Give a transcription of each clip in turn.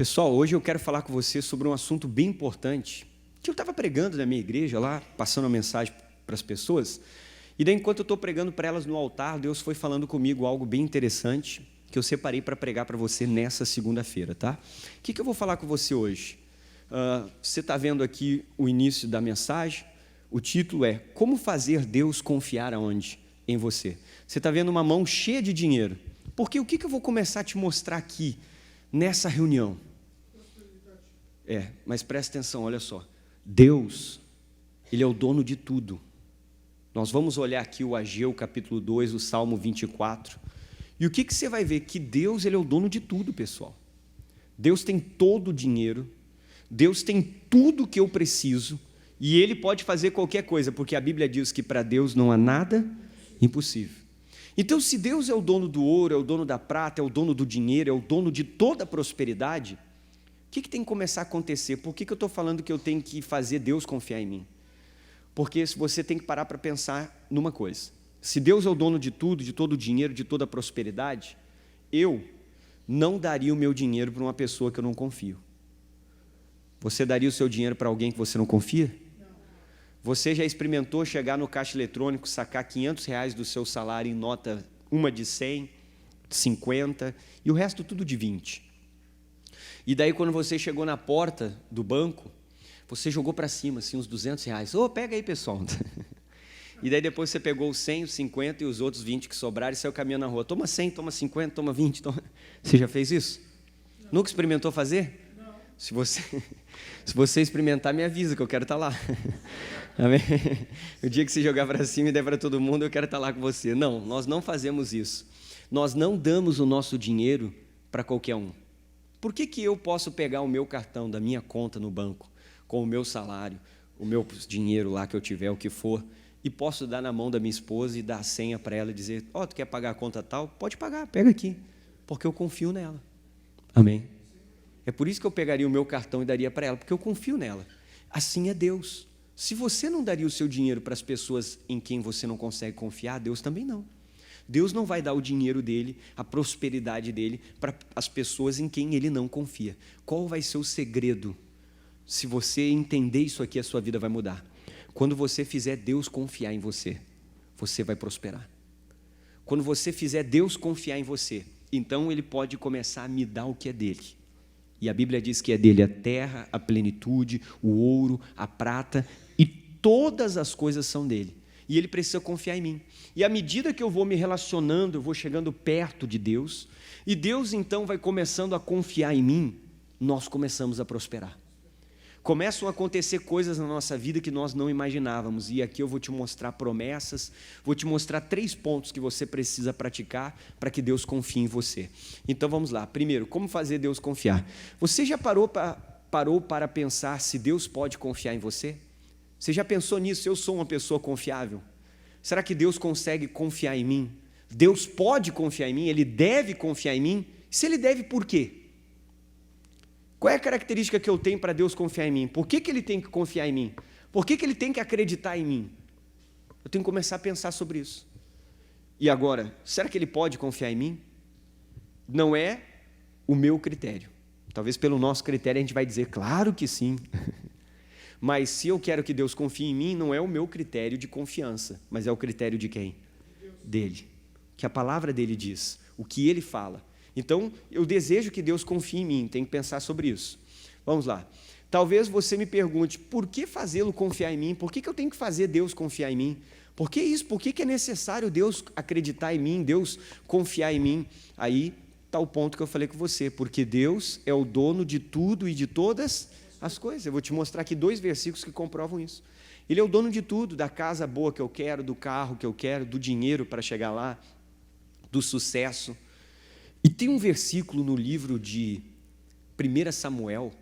Pessoal, hoje eu quero falar com você sobre um assunto bem importante, que eu estava pregando na minha igreja lá, passando a mensagem para as pessoas, e daí enquanto eu estou pregando para elas no altar, Deus foi falando comigo algo bem interessante, que eu separei para pregar para você nessa segunda-feira, tá? O que eu vou falar com você hoje? Você está vendo aqui o início da mensagem, o título é Como fazer Deus confiar aonde? Em você. Você está vendo uma mão cheia de dinheiro, porque o que eu vou começar a te mostrar aqui, nessa reunião? Mas presta atenção, olha só. Deus, Ele é o dono de tudo. Nós vamos olhar aqui o Ageu, capítulo 2, o Salmo 24. E o que você vai ver? Que Deus, Ele é o dono de tudo, pessoal. Deus tem todo o dinheiro, Deus tem tudo que eu preciso, e Ele pode fazer qualquer coisa, porque a Bíblia diz que para Deus não há nada impossível. Então, se Deus é o dono do ouro, é o dono da prata, é o dono do dinheiro, é o dono de toda a prosperidade, o que tem que começar a acontecer? Por que eu estou falando que eu tenho que fazer Deus confiar em mim? Porque você tem que parar para pensar numa coisa. Se Deus é o dono de tudo, de todo o dinheiro, de toda a prosperidade, eu não daria o meu dinheiro para uma pessoa que eu não confio. Você daria o seu dinheiro para alguém que você não confia? Você já experimentou chegar no caixa eletrônico, sacar R$500 do seu salário em nota, uma de 100, 50 e o resto tudo de 20. E daí quando você chegou na porta do banco, você jogou para cima assim, uns R$200. Pega aí, pessoal. E daí depois você pegou os 100, os 50 e os outros 20 que sobraram e saiu caminhando na rua. Toma 100, toma 50, toma 20. Você já fez isso? Não. Nunca experimentou fazer? Não. Se você experimentar, me avisa que eu quero estar lá. Amém? O dia que você jogar para cima e der para todo mundo, eu quero estar lá com você. Não, nós não fazemos isso. Nós não damos o nosso dinheiro para qualquer um. Por que eu posso pegar o meu cartão da minha conta no banco, com o meu salário, o meu dinheiro lá que eu tiver, o que for, e posso dar na mão da minha esposa e dar a senha para ela e dizer, tu quer pagar a conta tal? Pode pagar, pega aqui, porque eu confio nela. Amém? É por isso que eu pegaria o meu cartão e daria para ela, porque eu confio nela. Assim é Deus. Se você não daria o seu dinheiro para as pessoas em quem você não consegue confiar, Deus também não. Deus não vai dar o dinheiro dele, a prosperidade dele, para as pessoas em quem ele não confia. Qual vai ser o segredo? Se você entender isso aqui, a sua vida vai mudar. Quando você fizer Deus confiar em você, você vai prosperar. Quando você fizer Deus confiar em você, então ele pode começar a me dar o que é dele. E a Bíblia diz que é dele a terra, a plenitude, o ouro, a prata, e todas as coisas são dele. E ele precisa confiar em mim. E à medida que eu vou me relacionando, eu vou chegando perto de Deus, e Deus então vai começando a confiar em mim, nós começamos a prosperar. Começam a acontecer coisas na nossa vida que nós não imaginávamos, e aqui eu vou te mostrar promessas, vou te mostrar 3 pontos que você precisa praticar para que Deus confie em você. Então vamos lá. Primeiro, como fazer Deus confiar? Você já parou para pensar se Deus pode confiar em você? Você já pensou nisso? Eu sou uma pessoa confiável? Será que Deus consegue confiar em mim? Deus pode confiar em mim? Ele deve confiar em mim? Se Ele deve, por quê? Qual é a característica que eu tenho para Deus confiar em mim? Por que Ele tem que confiar em mim? Por que Ele tem que acreditar em mim? Eu tenho que começar a pensar sobre isso. E agora, será que Ele pode confiar em mim? Não é o meu critério. Talvez pelo nosso critério a gente vai dizer, claro que sim. Mas se eu quero que Deus confie em mim, não é o meu critério de confiança, mas é o critério de quem? Dele. Que a palavra dele diz, o que ele fala. Então, eu desejo que Deus confie em mim, tem que pensar sobre isso. Vamos lá. Talvez você me pergunte, por que fazê-lo confiar em mim? Por que eu tenho que fazer Deus confiar em mim? Por que isso? Por que é necessário Deus acreditar em mim, Deus confiar em mim? Aí está o ponto que eu falei com você, porque Deus é o dono de tudo e de todas as coisas. Eu vou te mostrar aqui 2 versículos que comprovam isso. Ele é o dono de tudo, da casa boa que eu quero, do carro que eu quero, do dinheiro para chegar lá, do sucesso. E tem um versículo no livro de 1 Samuel,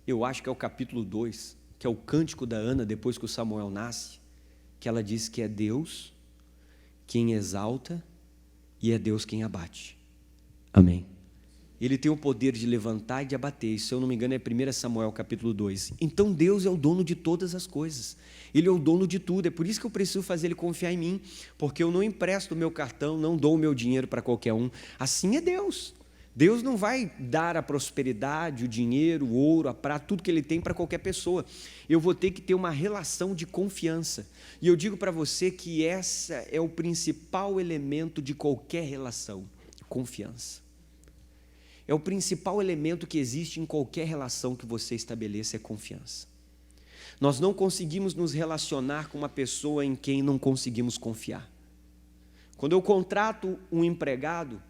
eu acho que é o capítulo 2, que é o cântico da Ana depois que o Samuel nasce, que ela diz que é Deus quem exalta e é Deus quem abate. Amém. Ele tem o poder de levantar e de abater. Se eu não me engano é 1 Samuel capítulo 2. Então Deus é o dono de todas as coisas. Ele é o dono de tudo. É por isso que eu preciso fazer Ele confiar em mim. Porque eu não empresto o meu cartão, não dou o meu dinheiro para qualquer um. Assim é Deus. Deus não vai dar a prosperidade, o dinheiro, o ouro, a prata, tudo que Ele tem para qualquer pessoa. Eu vou ter que ter uma relação de confiança. E eu digo para você que essa é o principal elemento de qualquer relação, confiança. É o principal elemento que existe em qualquer relação que você estabeleça, é confiança. Nós não conseguimos nos relacionar com uma pessoa em quem não conseguimos confiar. Quando eu contrato um empregado,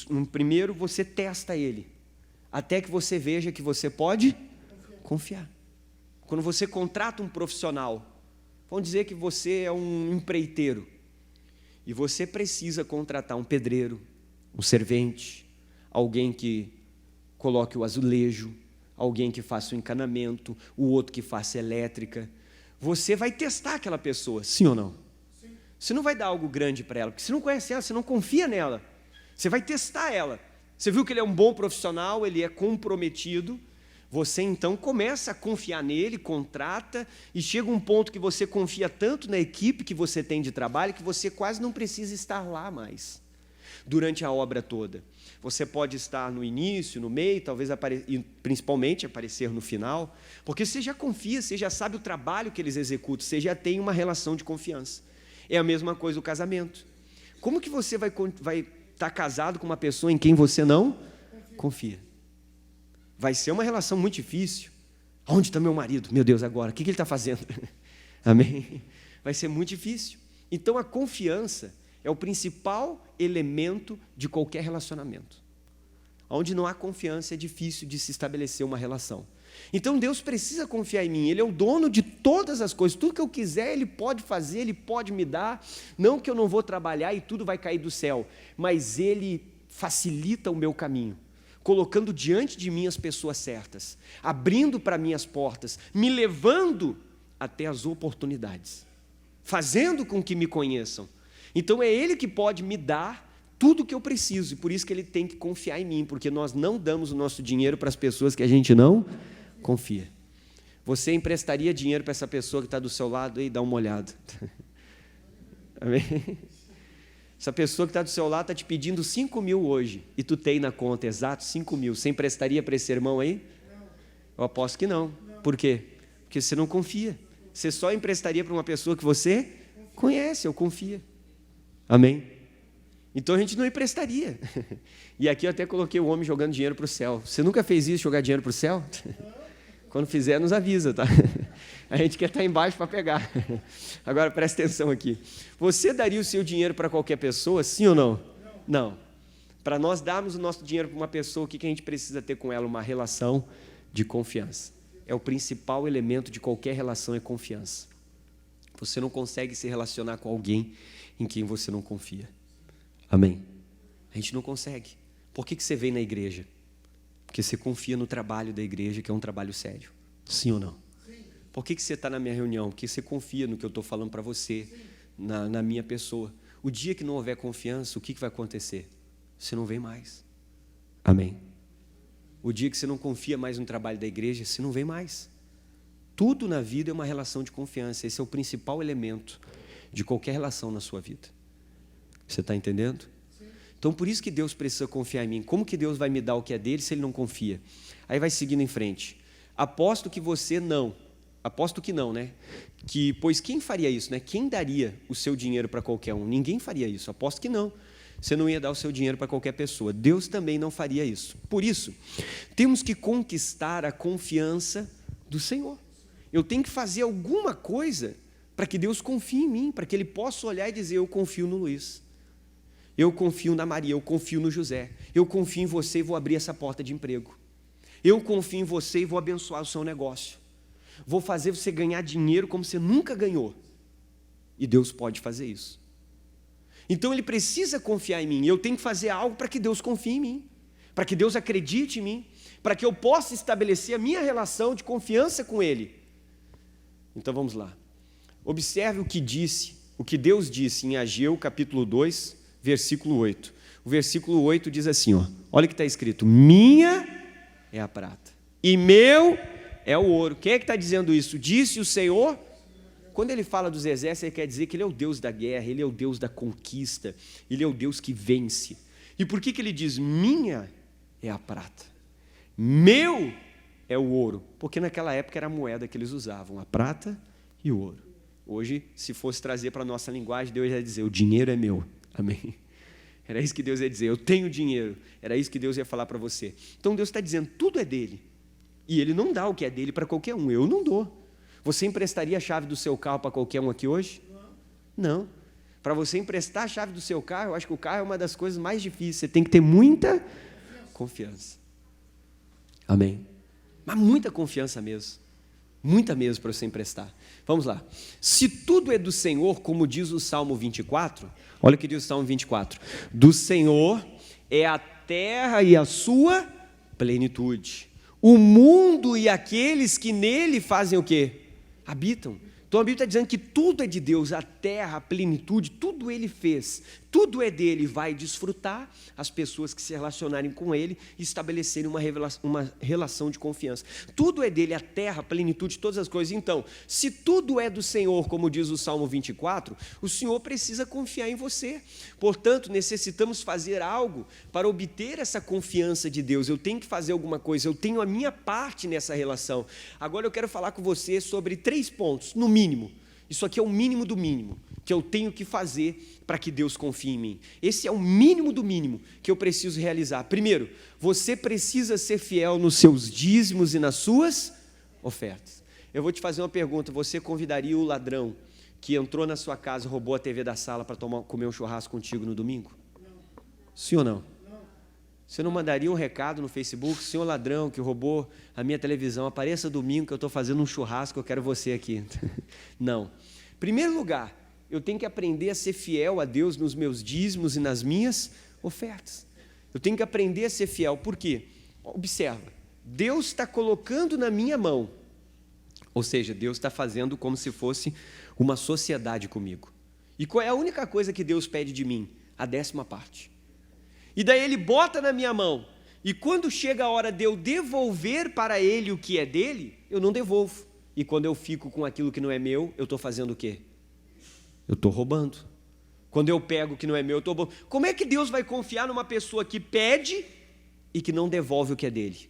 no primeiro você testa ele, até que você veja que você pode confiar. Quando você contrata um profissional, vamos dizer que você é um empreiteiro, e você precisa contratar um pedreiro, um servente, alguém que coloque o azulejo, alguém que faça o encanamento, o outro que faça elétrica. Você vai testar aquela pessoa, sim ou não? Sim. Você não vai dar algo grande para ela, porque você não conhece ela, você não confia nela. Você vai testar ela. Você viu que ele é um bom profissional, ele é comprometido. Você então começa a confiar nele, contrata, e chega um ponto que você confia tanto na equipe que você tem de trabalho, que você quase não precisa estar lá mais, durante a obra toda. Você pode estar no início, no meio, talvez e principalmente aparecer no final, porque você já confia, você já sabe o trabalho que eles executam, você já tem uma relação de confiança. É a mesma coisa o casamento. Como que você vai estar casado com uma pessoa em quem você não confia? Vai ser uma relação muito difícil. Onde está meu marido? Meu Deus, agora, o que ele está fazendo? Amém? Vai ser muito difícil. Então, a confiança é o principal elemento de qualquer relacionamento. Onde não há confiança, é difícil de se estabelecer uma relação. Então, Deus precisa confiar em mim. Ele é o dono de todas as coisas. Tudo que eu quiser, Ele pode fazer, Ele pode me dar. Não que eu não vou trabalhar e tudo vai cair do céu, mas Ele facilita o meu caminho, colocando diante de mim as pessoas certas, abrindo para mim as portas, me levando até as oportunidades, fazendo com que me conheçam. Então é Ele que pode me dar tudo o que eu preciso, e por isso que Ele tem que confiar em mim, porque nós não damos o nosso dinheiro para as pessoas que a gente não confia. Você emprestaria dinheiro para essa pessoa que está do seu lado e dá uma olhada? Amém? Essa pessoa que está do seu lado está te pedindo 5 mil hoje, e tu tem na conta exato 5 mil, você emprestaria para esse irmão aí? Eu aposto que não. Por quê? Porque você não confia. Você só emprestaria para uma pessoa que você conhece ou confia. Amém? Então a gente não emprestaria. E aqui eu até coloquei o homem jogando dinheiro para o céu. Você nunca fez isso, jogar dinheiro para o céu? Quando fizer, nos avisa, tá? A gente quer estar embaixo para pegar. Agora presta atenção aqui. Você daria o seu dinheiro para qualquer pessoa, sim ou não? Não. Para nós darmos o nosso dinheiro para uma pessoa, o que a gente precisa ter com ela? Uma relação de confiança. É o principal elemento de qualquer relação, é confiança. Você não consegue se relacionar com alguém em quem você não confia. Amém? A gente não consegue. Por que você vem na igreja? Porque você confia no trabalho da igreja, que é um trabalho sério. Sim ou não? Sim. Por que você está na minha reunião? Porque você confia no que eu estou falando para você, na minha pessoa. O dia que não houver confiança, o que vai acontecer? Você não vem mais. Amém? O dia que você não confia mais no trabalho da igreja, você não vem mais. Tudo na vida é uma relação de confiança. Esse é o principal elemento de qualquer relação na sua vida. Você está entendendo? Sim. Então, por isso que Deus precisa confiar em mim. Como que Deus vai me dar o que é dele se Ele não confia? Aí vai seguindo em frente. Aposto que você não. Aposto que não, né? Pois quem faria isso, né? Quem daria o seu dinheiro para qualquer um? Ninguém faria isso. Aposto que não. Você não ia dar o seu dinheiro para qualquer pessoa. Deus também não faria isso. Por isso, temos que conquistar a confiança do Senhor. Eu tenho que fazer alguma coisa para que Deus confie em mim, para que Ele possa olhar e dizer: eu confio no Luiz. Eu confio na Maria, eu confio no José. Eu confio em você e vou abrir essa porta de emprego. Eu confio em você e vou abençoar o seu negócio. Vou fazer você ganhar dinheiro como você nunca ganhou. E Deus pode fazer isso. Então Ele precisa confiar em mim. Eu tenho que fazer algo para que Deus confie em mim, para que Deus acredite em mim, para que eu possa estabelecer a minha relação de confiança com Ele. Então vamos lá. Observe o que Deus disse em Ageu capítulo 2, versículo 8. O versículo 8 diz assim, olha o que está escrito: minha é a prata e meu é o ouro. Quem é que está dizendo isso? Disse o Senhor. Quando Ele fala dos exércitos, Ele quer dizer que Ele é o Deus da guerra, Ele é o Deus da conquista, Ele é o Deus que vence. E por que ele diz, minha é a prata, meu é o ouro? Porque naquela época era a moeda que eles usavam, a prata e o ouro. Hoje, se fosse trazer para a nossa linguagem, Deus ia dizer, o dinheiro é meu. Amém? Era isso que Deus ia dizer, eu tenho dinheiro. Era isso que Deus ia falar para você. Então Deus está dizendo, tudo é dele. E Ele não dá o que é dele para qualquer um, eu não dou. Você emprestaria a chave do seu carro para qualquer um aqui hoje? Não. Para você emprestar a chave do seu carro, eu acho que o carro é uma das coisas mais difíceis. Você tem que ter muita confiança. Amém? Mas muita confiança mesmo. Muita mesmo para você emprestar. Vamos lá. Se tudo é do Senhor, como diz o Salmo 24, olha o que diz o Salmo 24. Do Senhor é a terra e a sua plenitude. O mundo e aqueles que nele fazem o quê? Habitam. Então a Bíblia está dizendo que tudo é de Deus, a terra, a plenitude, tudo Ele fez, tudo é dele, vai desfrutar as pessoas que se relacionarem com Ele e estabelecerem uma relação de confiança. Tudo é dele, a terra, a plenitude, todas as coisas. Então, se tudo é do Senhor, como diz o Salmo 24, o Senhor precisa confiar em você. Portanto, necessitamos fazer algo para obter essa confiança de Deus. Eu tenho que fazer alguma coisa, eu tenho a minha parte nessa relação. Agora eu quero falar com você sobre 3 pontos, no mínimo. Isso aqui é o mínimo do mínimo que eu tenho que fazer para que Deus confie em mim. Esse é o mínimo do mínimo que eu preciso realizar. Primeiro, você precisa ser fiel nos seus dízimos e nas suas ofertas. Eu vou te fazer uma pergunta, você convidaria o ladrão que entrou na sua casa e roubou a TV da sala para comer um churrasco contigo no domingo? Não. Sim ou não? Não. Você não mandaria um recado no Facebook, senhor ladrão que roubou a minha televisão, apareça domingo que eu estou fazendo um churrasco, eu quero você aqui. Não. Em primeiro lugar, eu tenho que aprender a ser fiel a Deus nos meus dízimos e nas minhas ofertas. Eu tenho que aprender a ser fiel, por quê? Observa, Deus está colocando na minha mão, ou seja, Deus está fazendo como se fosse uma sociedade comigo. E qual é a única coisa que Deus pede de mim? A 10ª parte. E daí Ele bota na minha mão, e quando chega a hora de eu devolver para Ele o que é dele, eu não devolvo. E quando eu fico com aquilo que não é meu, eu estou fazendo o quê? Eu estou roubando. Quando eu pego o que não é meu, eu estou roubando. Como é que Deus vai confiar numa pessoa que pede e que não devolve o que é dele?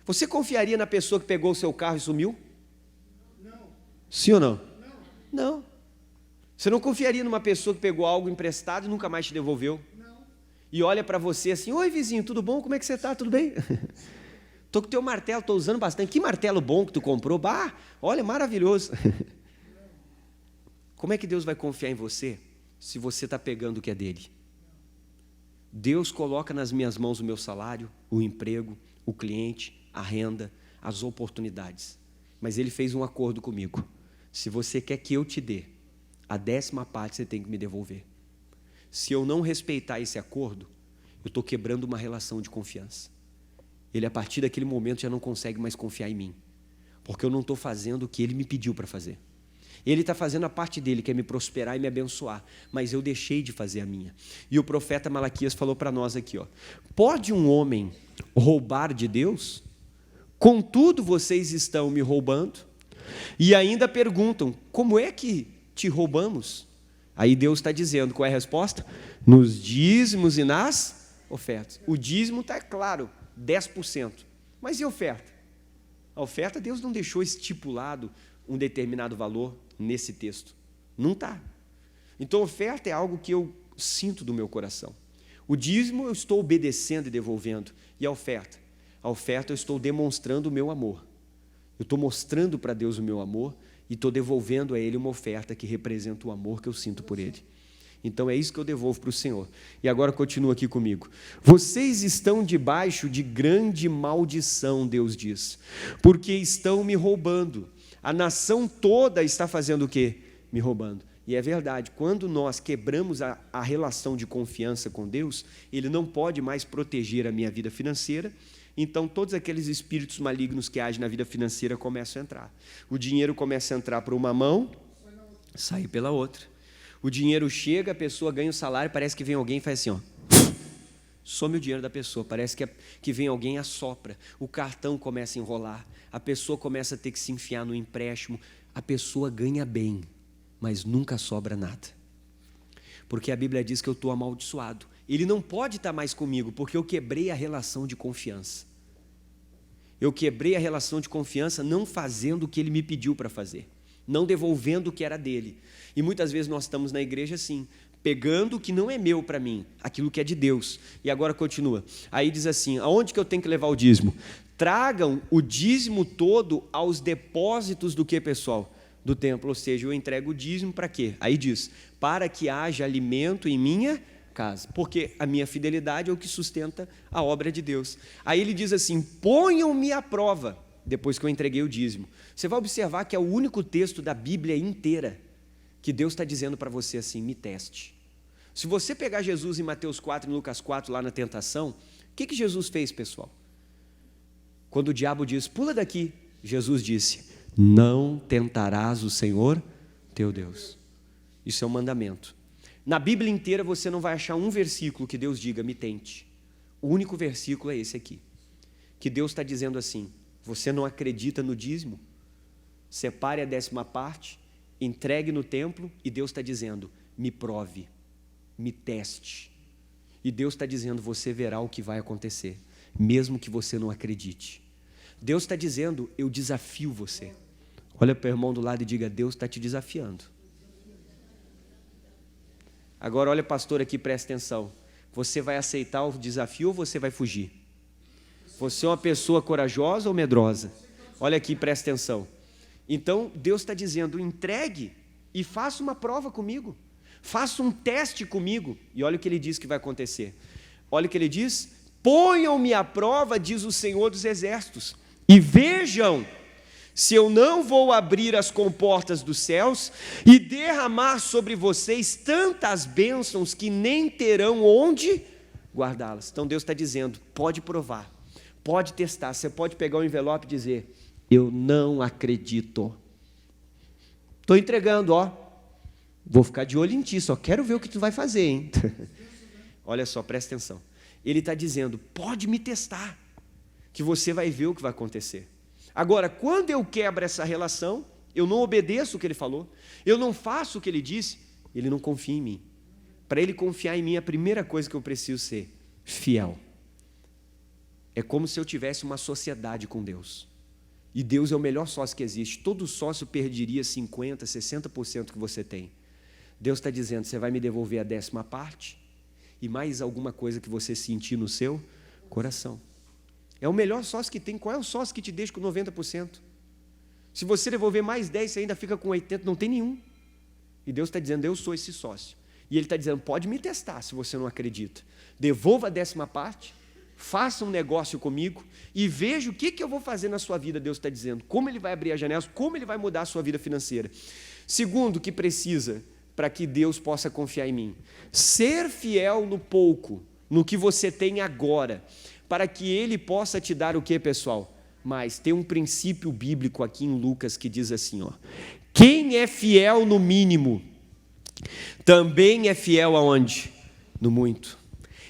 Você confiaria na pessoa que pegou o seu carro e sumiu? Não. Sim ou não? Não. Você não confiaria numa pessoa que pegou algo emprestado e nunca mais te devolveu? Não. E olha para você assim, oi vizinho, tudo bom? Como é que você está? Tudo bem? Estou com o teu martelo, estou usando bastante. Que martelo bom que tu comprou? Bah, olha, maravilhoso. Como é que Deus vai confiar em você se você está pegando o que é dele? Deus coloca nas minhas mãos o meu salário, o emprego, o cliente, a renda, as oportunidades. Mas Ele fez um acordo comigo. Se você quer que eu te dê, a 10ª parte você tem que me devolver. Se eu não respeitar esse acordo, eu estou quebrando uma relação de confiança. Ele, a partir daquele momento, já não consegue mais confiar em mim, porque eu não estou fazendo o que Ele me pediu para fazer. Ele está fazendo a parte dele, que é me prosperar e me abençoar, mas eu deixei de fazer a minha. E o profeta Malaquias falou para nós aqui, ó, pode um homem roubar de Deus? Contudo, vocês estão me roubando. E ainda perguntam, como é que te roubamos? Aí Deus está dizendo, qual é a resposta? Nos dízimos e nas ofertas. O dízimo está claro, 10%. Mas e a oferta? A oferta Deus não deixou estipulado um determinado valor nesse texto. Não está. Então, a oferta é algo que eu sinto do meu coração. O dízimo eu estou obedecendo e devolvendo. E a oferta? A oferta eu estou demonstrando o meu amor. Eu estou mostrando para Deus o meu amor e estou devolvendo a Ele uma oferta que representa o amor que eu sinto por Ele. Então, é isso que eu devolvo para o Senhor. E agora continua aqui comigo. Vocês estão debaixo de grande maldição, Deus diz, porque estão me roubando. A nação toda está fazendo o quê? Me roubando. E é verdade, quando nós quebramos a relação de confiança com Deus, Ele não pode mais proteger a minha vida financeira, então todos aqueles espíritos malignos que agem na vida financeira começam a entrar. O dinheiro começa a entrar por uma mão, sai pela outra. O dinheiro chega, a pessoa ganha o salário, parece que vem alguém e faz assim, ó, some o dinheiro da pessoa, parece que vem alguém e assopra, o cartão começa a enrolar, a pessoa começa a ter que se enfiar no empréstimo, a pessoa ganha bem, mas nunca sobra nada, porque a Bíblia diz que eu estou amaldiçoado, Ele não pode estar mais comigo, porque eu quebrei a relação de confiança. Eu quebrei a relação de confiança não fazendo o que ele me pediu para fazer, não devolvendo o que era dele. E muitas vezes nós estamos na igreja assim, pegando o que não é meu para mim, aquilo que é de Deus. E agora continua. Aí diz assim, aonde que eu tenho que levar o dízimo? Tragam o dízimo todo aos depósitos do que, pessoal? Do templo, ou seja, eu entrego o dízimo para quê? Aí diz, para que haja alimento em minha casa, porque a minha fidelidade é o que sustenta a obra de Deus. Aí ele diz assim, ponham-me à prova, depois que eu entreguei o dízimo. Você vai observar que é o único texto da Bíblia inteira que Deus está dizendo para você assim, me teste. Se você pegar Jesus em Mateus 4 e Lucas 4, lá na tentação, o que Jesus fez, pessoal? Quando o diabo diz, pula daqui, Jesus disse, não tentarás o Senhor teu Deus. Isso é um mandamento. Na Bíblia inteira você não vai achar um versículo que Deus diga, me tente. O único versículo é esse aqui, que Deus está dizendo assim, você não acredita no dízimo? Separe a 10ª parte, entregue no templo, e Deus está dizendo, me prove, me teste. E Deus está dizendo, você verá o que vai acontecer, mesmo que você não acredite. Deus está dizendo, eu desafio você. Olha para o irmão do lado e diga, Deus está te desafiando. Agora olha, pastor, aqui, presta atenção. Você vai aceitar o desafio ou você vai fugir? Você é uma pessoa corajosa ou medrosa? Olha aqui, presta atenção. Então, Deus está dizendo, entregue e faça uma prova comigo. Faça um teste comigo. E olha o que ele diz que vai acontecer. Olha o que ele diz. Ponham-me à prova, diz o Senhor dos Exércitos, e vejam se eu não vou abrir as comportas dos céus e derramar sobre vocês tantas bênçãos que nem terão onde guardá-las. Então Deus está dizendo, pode provar, pode testar, você pode pegar o envelope e dizer, eu não acredito. Estou entregando, ó. Vou ficar de olho em ti, só quero ver o que tu vai fazer, hein? Olha só, presta atenção. Ele está dizendo, pode me testar, que você vai ver o que vai acontecer. Agora, quando eu quebro essa relação, eu não obedeço o que ele falou, eu não faço o que ele disse, ele não confia em mim. Para ele confiar em mim, a primeira coisa que eu preciso ser fiel. É como se eu tivesse uma sociedade com Deus. E Deus é o melhor sócio que existe. Todo sócio perderia 50%, 60% que você tem. Deus está dizendo, você vai me devolver a 10ª parte e mais alguma coisa que você sentir no seu coração. É o melhor sócio que tem. Qual é o sócio que te deixa com 90%? Se você devolver mais 10%, você ainda fica com 80%, não tem nenhum. E Deus está dizendo, eu sou esse sócio. E Ele está dizendo, pode me testar se você não acredita. Devolva a 10ª parte, faça um negócio comigo e veja o que eu vou fazer na sua vida, Deus está dizendo. Como Ele vai abrir as janelas, como Ele vai mudar a sua vida financeira. Segundo, que precisa para que Deus possa confiar em mim. Ser fiel no pouco, no que você tem agora, para que Ele possa te dar o que, pessoal? Mas tem um princípio bíblico aqui em Lucas que diz assim, ó, quem é fiel no mínimo, também é fiel aonde? No muito.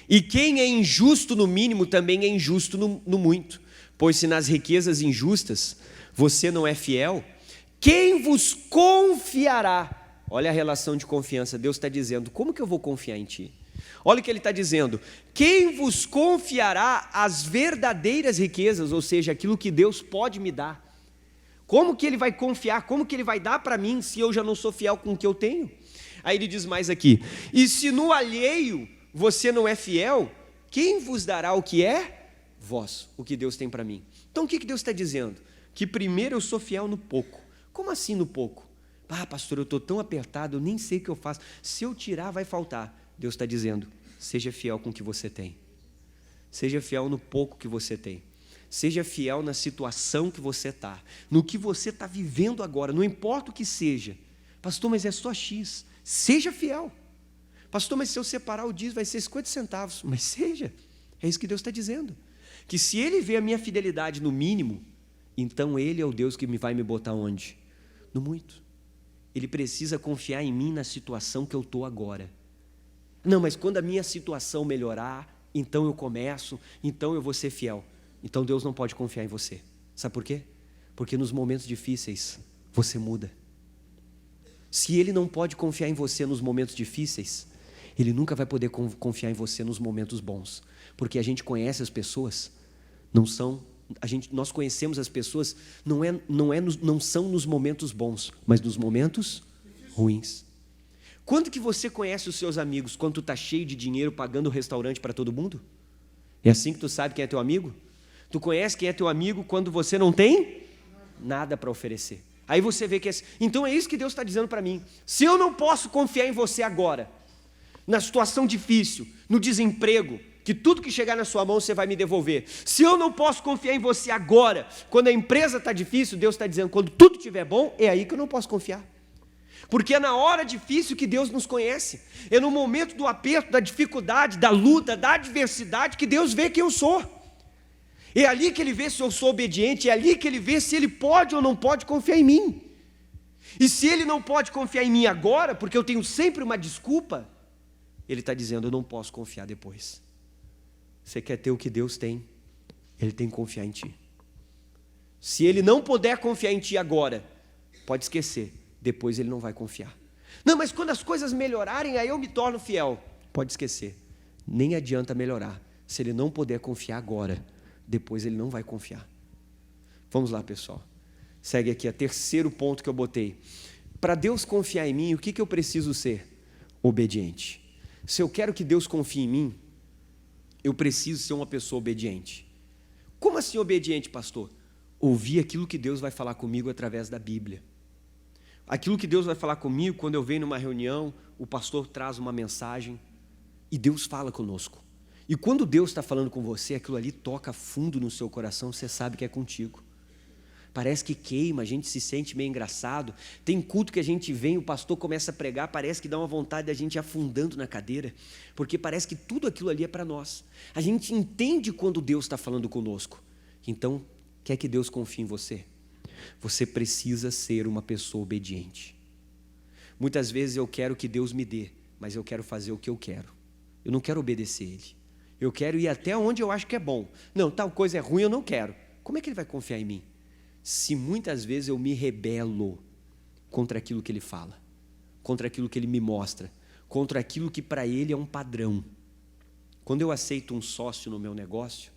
E quem é injusto no mínimo, também é injusto no muito. Pois se nas riquezas injustas você não é fiel, quem vos confiará? Olha a relação de confiança, Deus está dizendo, como que eu vou confiar em ti? Olha o que Ele está dizendo, quem vos confiará as verdadeiras riquezas, ou seja, aquilo que Deus pode me dar? Como que Ele vai confiar, como que Ele vai dar para mim, se eu já não sou fiel com o que eu tenho? Aí Ele diz mais aqui, e se no alheio você não é fiel, quem vos dará o que é vosso, o que Deus tem para mim? Então o que Deus está dizendo? Que primeiro eu sou fiel no pouco. Como assim no pouco? Ah, pastor, eu estou tão apertado, eu nem sei o que eu faço, se eu tirar vai faltar. Deus está dizendo, seja fiel com o que você tem, seja fiel no pouco que você tem, seja fiel na situação que você está, no que você está vivendo agora, não importa o que seja. Pastor, mas é só X, seja fiel. Pastor, mas se eu separar o dízimo vai ser 50 centavos, mas seja, é isso que Deus está dizendo, que se Ele vê a minha fidelidade no mínimo, então Ele é o Deus que vai me botar onde? No muito. Ele precisa confiar em mim na situação que eu estou agora. Não, mas quando a minha situação melhorar, então eu começo, então eu vou ser fiel. Então Deus não pode confiar em você. Sabe por quê? Porque nos momentos difíceis, você muda. Se Ele não pode confiar em você nos momentos difíceis, Ele nunca vai poder confiar em você nos momentos bons, porque a gente conhece as pessoas, nós conhecemos as pessoas, não são nos momentos bons, mas nos momentos ruins. Quando que você conhece os seus amigos? Quando tu está cheio de dinheiro, pagando restaurante para todo mundo? É assim que tu sabe quem é teu amigo? Tu conhece quem é teu amigo quando você não tem nada para oferecer. Aí você vê que então é isso que Deus está dizendo para mim. Se eu não posso confiar em você agora, na situação difícil, no desemprego, que tudo que chegar na sua mão você vai me devolver. Se eu não posso confiar em você agora, quando a empresa está difícil, Deus está dizendo, quando tudo estiver bom, é aí que eu não posso confiar. Porque é na hora difícil que Deus nos conhece. É no momento do aperto, da dificuldade, da luta, da adversidade que Deus vê quem eu sou. É ali que Ele vê se eu sou obediente, é ali que Ele vê se Ele pode ou não pode confiar em mim. E se Ele não pode confiar em mim agora, porque eu tenho sempre uma desculpa, Ele está dizendo, eu não posso confiar depois. Você quer ter o que Deus tem, Ele tem que confiar em ti. Se Ele não puder confiar em ti agora, pode esquecer, depois Ele não vai confiar. Não, mas quando as coisas melhorarem, aí eu me torno fiel. Pode esquecer, nem adianta melhorar. Se Ele não puder confiar agora, depois Ele não vai confiar. Vamos lá, pessoal. Segue aqui o terceiro ponto que eu botei. Para Deus confiar em mim, o que eu preciso ser? Obediente. Se eu quero que Deus confie em mim, eu preciso ser uma pessoa obediente. Como assim obediente, pastor? Ouvir aquilo que Deus vai falar comigo através da Bíblia. Aquilo que Deus vai falar comigo quando eu venho numa reunião, o pastor traz uma mensagem e Deus fala conosco. E quando Deus está falando com você, aquilo ali toca fundo no seu coração, você sabe que é contigo. Parece que queima, a gente se sente meio engraçado. Tem culto que a gente vem, o pastor começa a pregar, parece que dá uma vontade da gente ir afundando na cadeira, porque parece que tudo aquilo ali é para nós. A gente entende quando Deus está falando conosco. Então, quer que Deus confie em você? Você precisa ser uma pessoa obediente. Muitas vezes eu quero que Deus me dê, mas eu quero fazer o que eu quero. Eu não quero obedecer Ele. Eu quero ir até onde eu acho que é bom. Não, tal coisa é ruim, eu não quero. Como é que Ele vai confiar em mim? Se muitas vezes eu me rebelo contra aquilo que Ele fala, contra aquilo que Ele me mostra, contra aquilo que para Ele é um padrão. Quando eu aceito um sócio no meu negócio,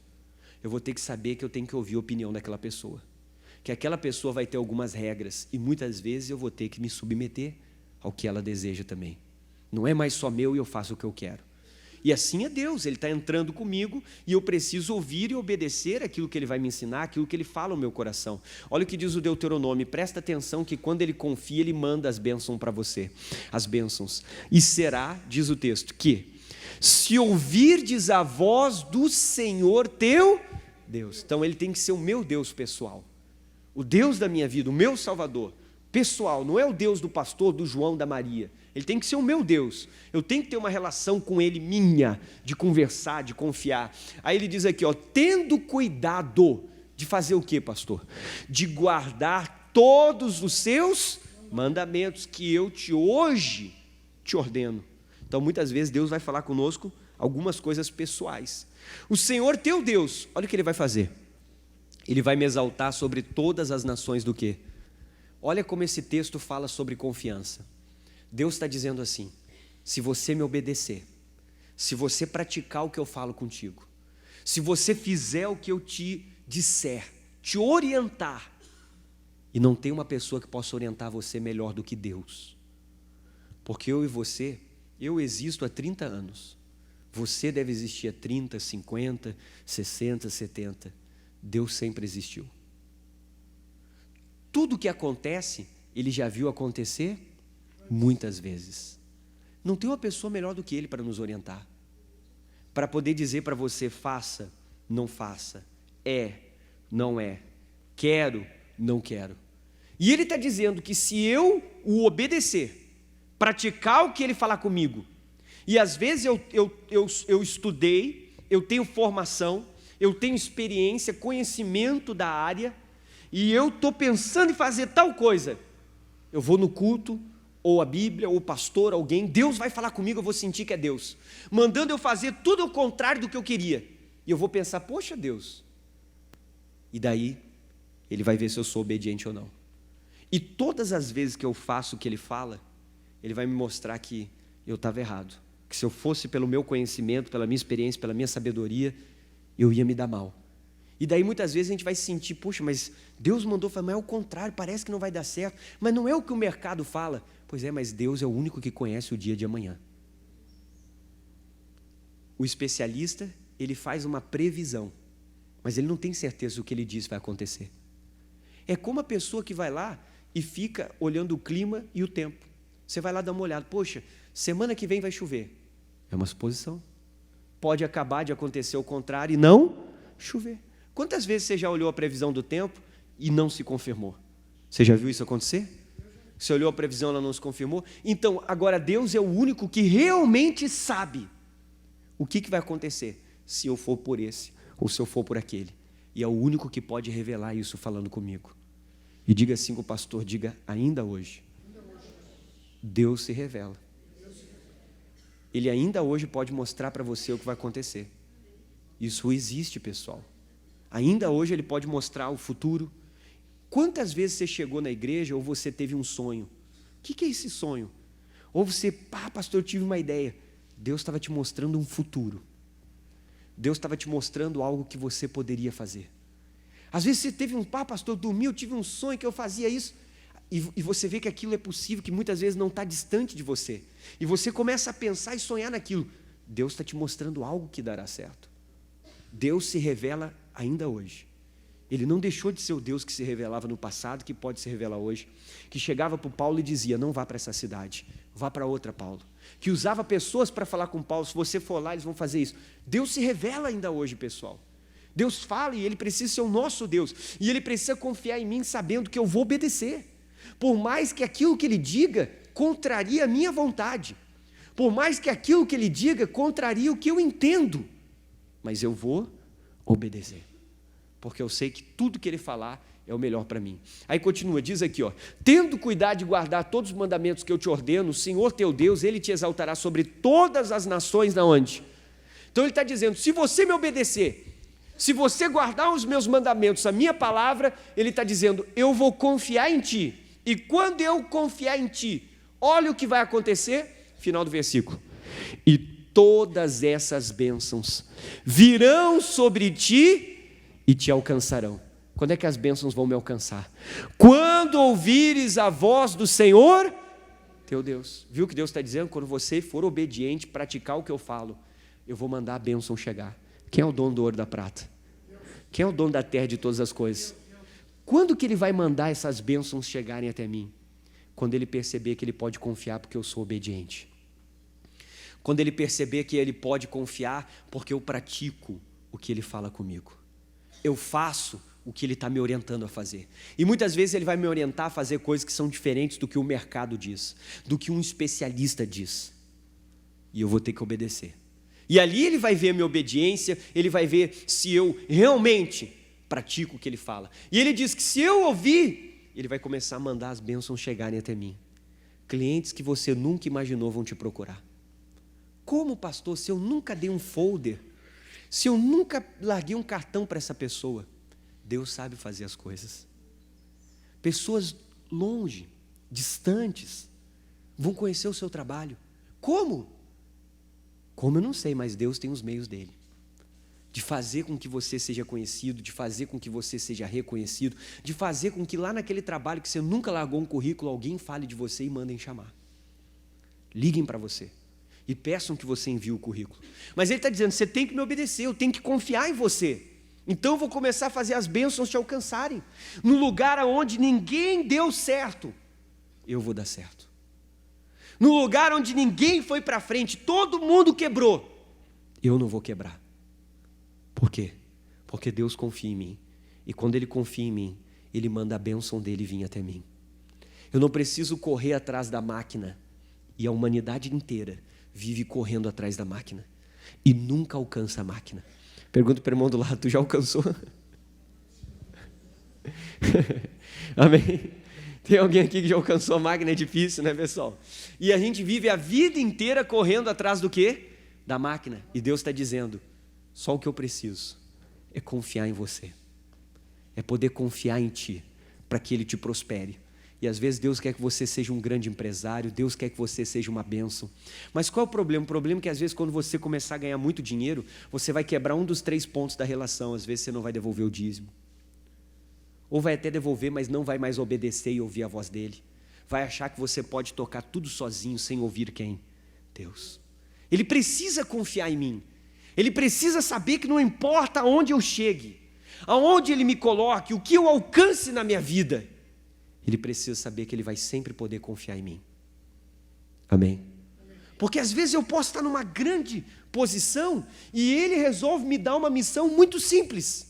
eu vou ter que saber que eu tenho que ouvir a opinião daquela pessoa. Que aquela pessoa vai ter algumas regras e muitas vezes eu vou ter que me submeter ao que ela deseja também. Não é mais só meu e eu faço o que eu quero. E assim é Deus, Ele está entrando comigo e eu preciso ouvir e obedecer aquilo que Ele vai me ensinar, aquilo que Ele fala no meu coração. Olha o que diz o Deuteronômio, presta atenção que quando Ele confia, Ele manda as bênçãos para você, as bênçãos. E será, diz o texto, que se ouvirdes a voz do Senhor teu Deus, então Ele tem que ser o meu Deus pessoal, o Deus da minha vida, o meu Salvador pessoal, não é o Deus do pastor, do João, da Maria. Ele tem que ser o meu Deus. Eu tenho que ter uma relação com Ele minha, de conversar, de confiar. Aí ele diz aqui, tendo cuidado de fazer o que, pastor? De guardar todos os seus mandamentos que eu hoje te ordeno. Então muitas vezes Deus vai falar conosco algumas coisas pessoais. O Senhor teu Deus, olha o que Ele vai fazer. Ele vai me exaltar sobre todas as nações do quê? Olha como esse texto fala sobre confiança. Deus está dizendo assim, se você me obedecer, se você praticar o que eu falo contigo, se você fizer o que eu te disser, te orientar, e não tem uma pessoa que possa orientar você melhor do que Deus, porque eu e você, eu existo há 30 anos, você deve existir há 30, 50, 60, 70, Deus sempre existiu. Tudo o que acontece, Ele já viu acontecer muitas vezes. Não tem uma pessoa melhor do que Ele para nos orientar, para poder dizer para você, faça, não faça, não é, quero, não quero. E Ele está dizendo que se eu o obedecer, praticar o que Ele falar comigo, e às vezes eu estudei, eu tenho formação, eu tenho experiência, conhecimento da área, e eu estou pensando em fazer tal coisa, eu vou no culto, ou a Bíblia, ou o pastor, alguém, Deus vai falar comigo, eu vou sentir que é Deus, mandando eu fazer tudo o contrário do que eu queria, e eu vou pensar, poxa Deus, e daí, Ele vai ver se eu sou obediente ou não, e todas as vezes que eu faço o que Ele fala, Ele vai me mostrar que eu estava errado, que se eu fosse pelo meu conhecimento, pela minha experiência, pela minha sabedoria, eu ia me dar mal. E daí muitas vezes a gente vai se sentir, puxa, mas Deus mandou falar, mas é o contrário, parece que não vai dar certo, mas não é o que o mercado fala. Pois é, mas Deus é o único que conhece o dia de amanhã. O especialista, ele faz uma previsão, mas ele não tem certeza do que ele diz vai acontecer. É como a pessoa que vai lá e fica olhando o clima e o tempo. Você vai lá dar uma olhada, poxa, semana que vem vai chover. É uma suposição. Pode acabar de acontecer o contrário e não chover. Quantas vezes você já olhou a previsão do tempo e não se confirmou? Você já viu isso acontecer? Você olhou a previsão e ela não se confirmou? Então, agora Deus é o único que realmente sabe o que vai acontecer se eu for por esse ou se eu for por aquele. E é o único que pode revelar isso falando comigo. E diga assim com o pastor, diga, ainda hoje, Deus se revela. Ele ainda hoje pode mostrar para você o que vai acontecer. Isso existe, pessoal. Ainda hoje ele pode mostrar o futuro. Quantas vezes você chegou na igreja ou você teve um sonho? O que é esse sonho? Ou você, pastor, eu tive uma ideia. Deus estava te mostrando um futuro. Deus estava te mostrando algo que você poderia fazer. Às vezes você teve pastor, eu dormi, eu tive um sonho que eu fazia isso. E você vê que aquilo é possível, que muitas vezes não está distante de você. E você começa a pensar e sonhar naquilo. Deus está te mostrando algo que dará certo. Deus se revela ainda hoje. Ele não deixou de ser o Deus que se revelava no passado, que pode se revelar hoje. Que chegava para o Paulo e dizia, não vá para essa cidade, vá para outra, Paulo. Que usava pessoas para falar com Paulo, se você for lá, eles vão fazer isso. Deus se revela ainda hoje, pessoal. Deus fala e Ele precisa ser o nosso Deus. E Ele precisa confiar em mim, sabendo que eu vou obedecer. Por mais que aquilo que Ele diga contraria a minha vontade. Por mais que aquilo que Ele diga contraria o que eu entendo. Mas eu vou obedecer. Porque eu sei que tudo que Ele falar é o melhor para mim. Aí continua, diz aqui, tendo cuidado de guardar todos os mandamentos que eu te ordeno, o Senhor teu Deus, Ele te exaltará sobre todas as nações, na onde? Então Ele está dizendo, se você me obedecer, se você guardar os meus mandamentos, a minha palavra, Ele está dizendo, eu vou confiar em ti. E quando eu confiar em ti, olha o que vai acontecer, final do versículo. E todas essas bênçãos virão sobre ti e te alcançarão. Quando é que as bênçãos vão me alcançar? Quando ouvires a voz do Senhor, teu Deus. Viu o que Deus está dizendo? Quando você for obediente, praticar o que eu falo, eu vou mandar a bênção chegar. Quem é o dono do ouro e da prata? Quem é o dono da terra e de todas as coisas? Quando que Ele vai mandar essas bênçãos chegarem até mim? Quando Ele perceber que Ele pode confiar porque eu sou obediente. Quando Ele perceber que Ele pode confiar porque eu pratico o que Ele fala comigo. Eu faço o que Ele está me orientando a fazer. E muitas vezes Ele vai me orientar a fazer coisas que são diferentes do que o mercado diz, do que um especialista diz. E eu vou ter que obedecer. E ali Ele vai ver a minha obediência, Ele vai ver se eu realmente pratico o que Ele fala. E Ele diz que se eu ouvir, Ele vai começar a mandar as bênçãos chegarem até mim. Clientes que você nunca imaginou vão te procurar. Como, pastor, se eu nunca dei um folder, se eu nunca larguei um cartão para essa pessoa? Deus sabe fazer as coisas. Pessoas longe, distantes, vão conhecer o seu trabalho. Como? Como eu não sei, mas Deus tem os meios dele. De fazer com que você seja conhecido, de fazer com que você seja reconhecido, de fazer com que lá naquele trabalho que você nunca largou um currículo, alguém fale de você e mandem chamar. Liguem para você e peçam que você envie o currículo. Mas Ele está dizendo, você tem que me obedecer, eu tenho que confiar em você. Então eu vou começar a fazer as bênçãos te alcançarem. No lugar onde ninguém deu certo, eu vou dar certo. No lugar onde ninguém foi para frente, todo mundo quebrou, eu não vou quebrar. Por quê? Porque Deus confia em mim. E quando Ele confia em mim, Ele manda a bênção dEle vir até mim. Eu não preciso correr atrás da máquina. E a humanidade inteira vive correndo atrás da máquina. E nunca alcança a máquina. Pergunta para o irmão do lado, tu já alcançou? Amém? Tem alguém aqui que já alcançou a máquina? É difícil, né, pessoal? E a gente vive a vida inteira correndo atrás do quê? Da máquina. E Deus está dizendo, só o que eu preciso é confiar em você. É poder confiar em ti, para que Ele te prospere. E às vezes Deus quer que você seja um grande empresário, Deus quer que você seja uma bênção. Mas qual é o problema? O problema é que às vezes quando você começar a ganhar muito dinheiro, você vai quebrar um dos 3 pontos da relação. Às vezes você não vai devolver o dízimo. Ou vai até devolver, mas não vai mais obedecer e ouvir a voz dele. Vai achar que você pode tocar tudo sozinho, sem ouvir quem? Deus. Ele precisa confiar em mim. Ele precisa saber que não importa aonde eu chegue, aonde ele me coloque, o que eu alcance na minha vida, ele precisa saber que ele vai sempre poder confiar em mim. Amém? Porque às vezes eu posso estar numa grande posição e ele resolve me dar uma missão muito simples.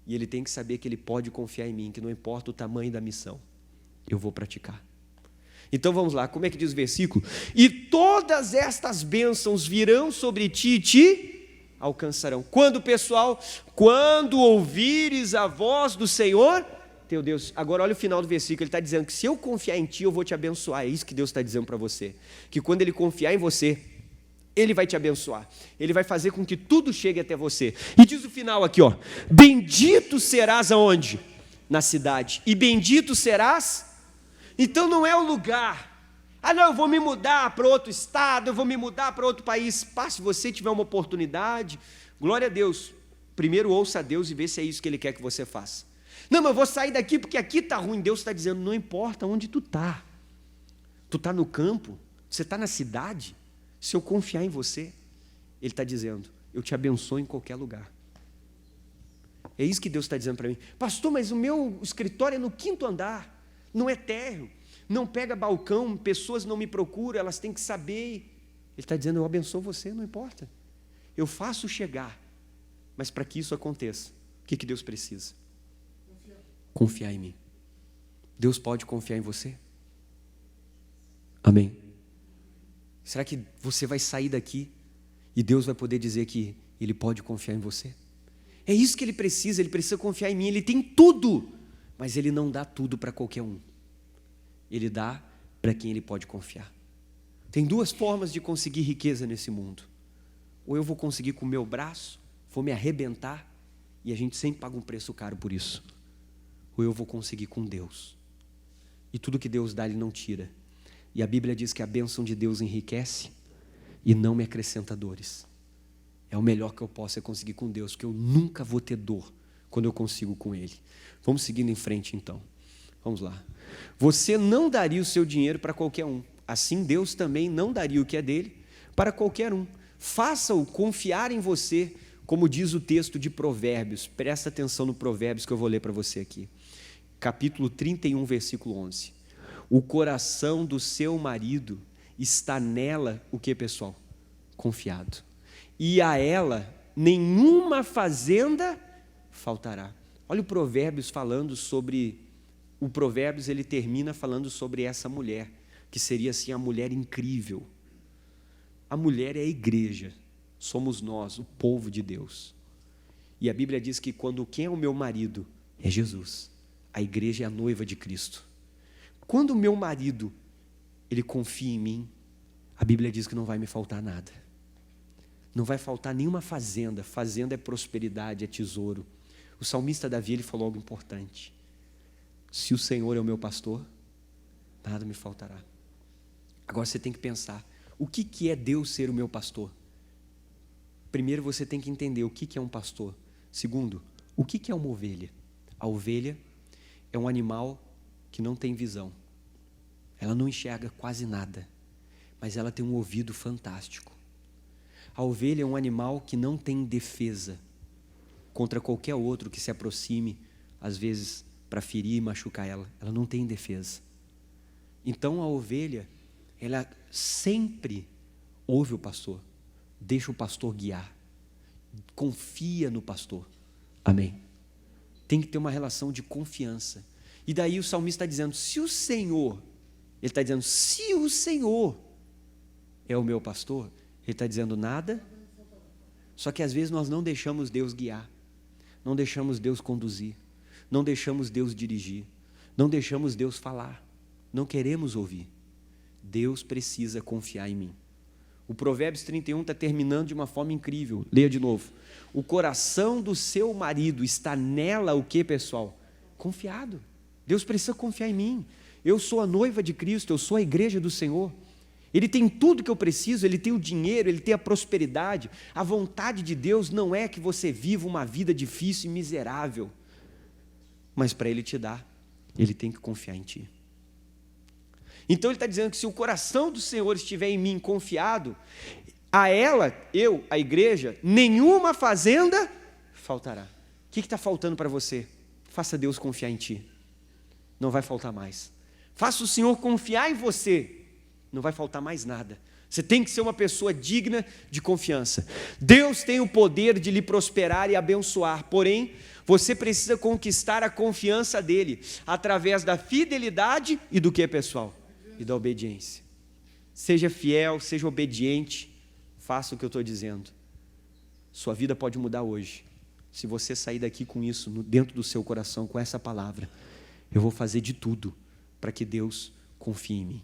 E ele tem que saber que ele pode confiar em mim, que não importa o tamanho da missão, eu vou praticar. Então vamos lá, como é que diz o versículo? E todas estas bênçãos virão sobre ti e te alcançarão. Quando, pessoal? Quando ouvires a voz do Senhor teu Deus. Agora olha o final do versículo, ele está dizendo que se eu confiar em ti, eu vou te abençoar. É isso que Deus está dizendo para você. Que quando ele confiar em você, ele vai te abençoar. Ele vai fazer com que tudo chegue até você. E diz o final aqui, ó: bendito serás aonde? Na cidade. E bendito serás. Então não é o lugar. Ah não, eu vou me mudar para outro estado, eu vou me mudar para outro país. Se você tiver uma oportunidade, glória a Deus. Primeiro ouça a Deus e vê se é isso que Ele quer que você faça. Não, mas eu vou sair daqui porque aqui está ruim. Deus está dizendo, não importa onde tu está. Tu está no campo, você está na cidade. Se eu confiar em você, Ele está dizendo, eu te abençoo em qualquer lugar. É isso que Deus está dizendo para mim. Pastor, mas o meu escritório é no 5º andar. Não é térreo, não pega balcão, pessoas não me procuram, elas têm que saber. Ele está dizendo, eu abençoo você, não importa. Eu faço chegar, mas para que isso aconteça, o que Deus precisa? Confiar em mim. Deus pode confiar em você? Amém? Será que você vai sair daqui e Deus vai poder dizer que Ele pode confiar em você? É isso que Ele precisa confiar em mim. Ele tem tudo, mas Ele não dá tudo para qualquer um. Ele dá para quem Ele pode confiar. Tem 2 formas de conseguir riqueza nesse mundo. Ou eu vou conseguir com o meu braço, vou me arrebentar, e a gente sempre paga um preço caro por isso. Ou eu vou conseguir com Deus. E tudo que Deus dá, Ele não tira. E a Bíblia diz que a bênção de Deus enriquece e não me acrescenta dores. É o melhor que eu posso conseguir com Deus, porque eu nunca vou ter dor quando eu consigo com Ele. Vamos seguindo em frente então. Vamos lá. Você não daria o seu dinheiro para qualquer um. Assim Deus também não daria o que é dele para qualquer um. Faça-o confiar em você, como diz o texto de Provérbios. Presta atenção no Provérbios que eu vou ler para você aqui. Capítulo 31, versículo 11. O coração do seu marido está nela, o que, pessoal? Confiado. E a ela nenhuma fazenda faltará. Olha o Provérbios falando sobre... O Provérbios, ele termina falando sobre essa mulher, que seria assim a mulher incrível. A mulher é a igreja, somos nós, o povo de Deus. E a Bíblia diz que quando quem é o meu marido é Jesus, a igreja é a noiva de Cristo. Quando o meu marido, ele confia em mim, a Bíblia diz que não vai me faltar nada. Não vai faltar nenhuma fazenda. Fazenda é prosperidade, é tesouro. O salmista Davi, ele falou algo importante. Se o Senhor é o meu pastor, nada me faltará. Agora você tem que pensar, o que é Deus ser o meu pastor? Primeiro você tem que entender o que é um pastor. Segundo, o que é uma ovelha? A ovelha é um animal que não tem visão. Ela não enxerga quase nada, mas ela tem um ouvido fantástico. A ovelha é um animal que não tem defesa contra qualquer outro que se aproxime, às vezes para ferir e machucar ela. Ela não tem defesa. Então a ovelha, ela sempre ouve o pastor, deixa o pastor guiar, confia no pastor. Amém? Tem que ter uma relação de confiança. E daí o salmista está dizendo, se o Senhor, ele está dizendo, se o Senhor é o meu pastor, ele está dizendo nada. Só que às vezes nós não deixamos Deus guiar, não deixamos Deus conduzir, não deixamos Deus dirigir, não deixamos Deus falar, não queremos ouvir. Deus precisa confiar em mim. O Provérbios 31 está terminando de uma forma incrível. Leia de novo. O coração do seu marido está nela o que, pessoal? Confiado. Deus precisa confiar em mim. Eu sou a noiva de Cristo, eu sou a igreja do Senhor. Ele tem tudo que eu preciso, Ele tem o dinheiro, Ele tem a prosperidade. A vontade de Deus não é que você viva uma vida difícil e miserável, mas para Ele te dar, Ele tem que confiar em ti. Então Ele está dizendo que se o coração do Senhor estiver em mim confiado, a ela, eu, a igreja, nenhuma fazenda faltará. O que está faltando para você? Faça Deus confiar em ti, não vai faltar mais. Faça o Senhor confiar em você, não vai faltar mais nada. Você tem que ser uma pessoa digna de confiança. Deus tem o poder de lhe prosperar e abençoar, porém, você precisa conquistar a confiança dEle, através da fidelidade e do que, pessoal? E da obediência. Seja fiel, seja obediente, faça o que eu estou dizendo. Sua vida pode mudar hoje, se você sair daqui com isso, dentro do seu coração, com essa palavra. Eu vou fazer de tudo para que Deus confie em mim.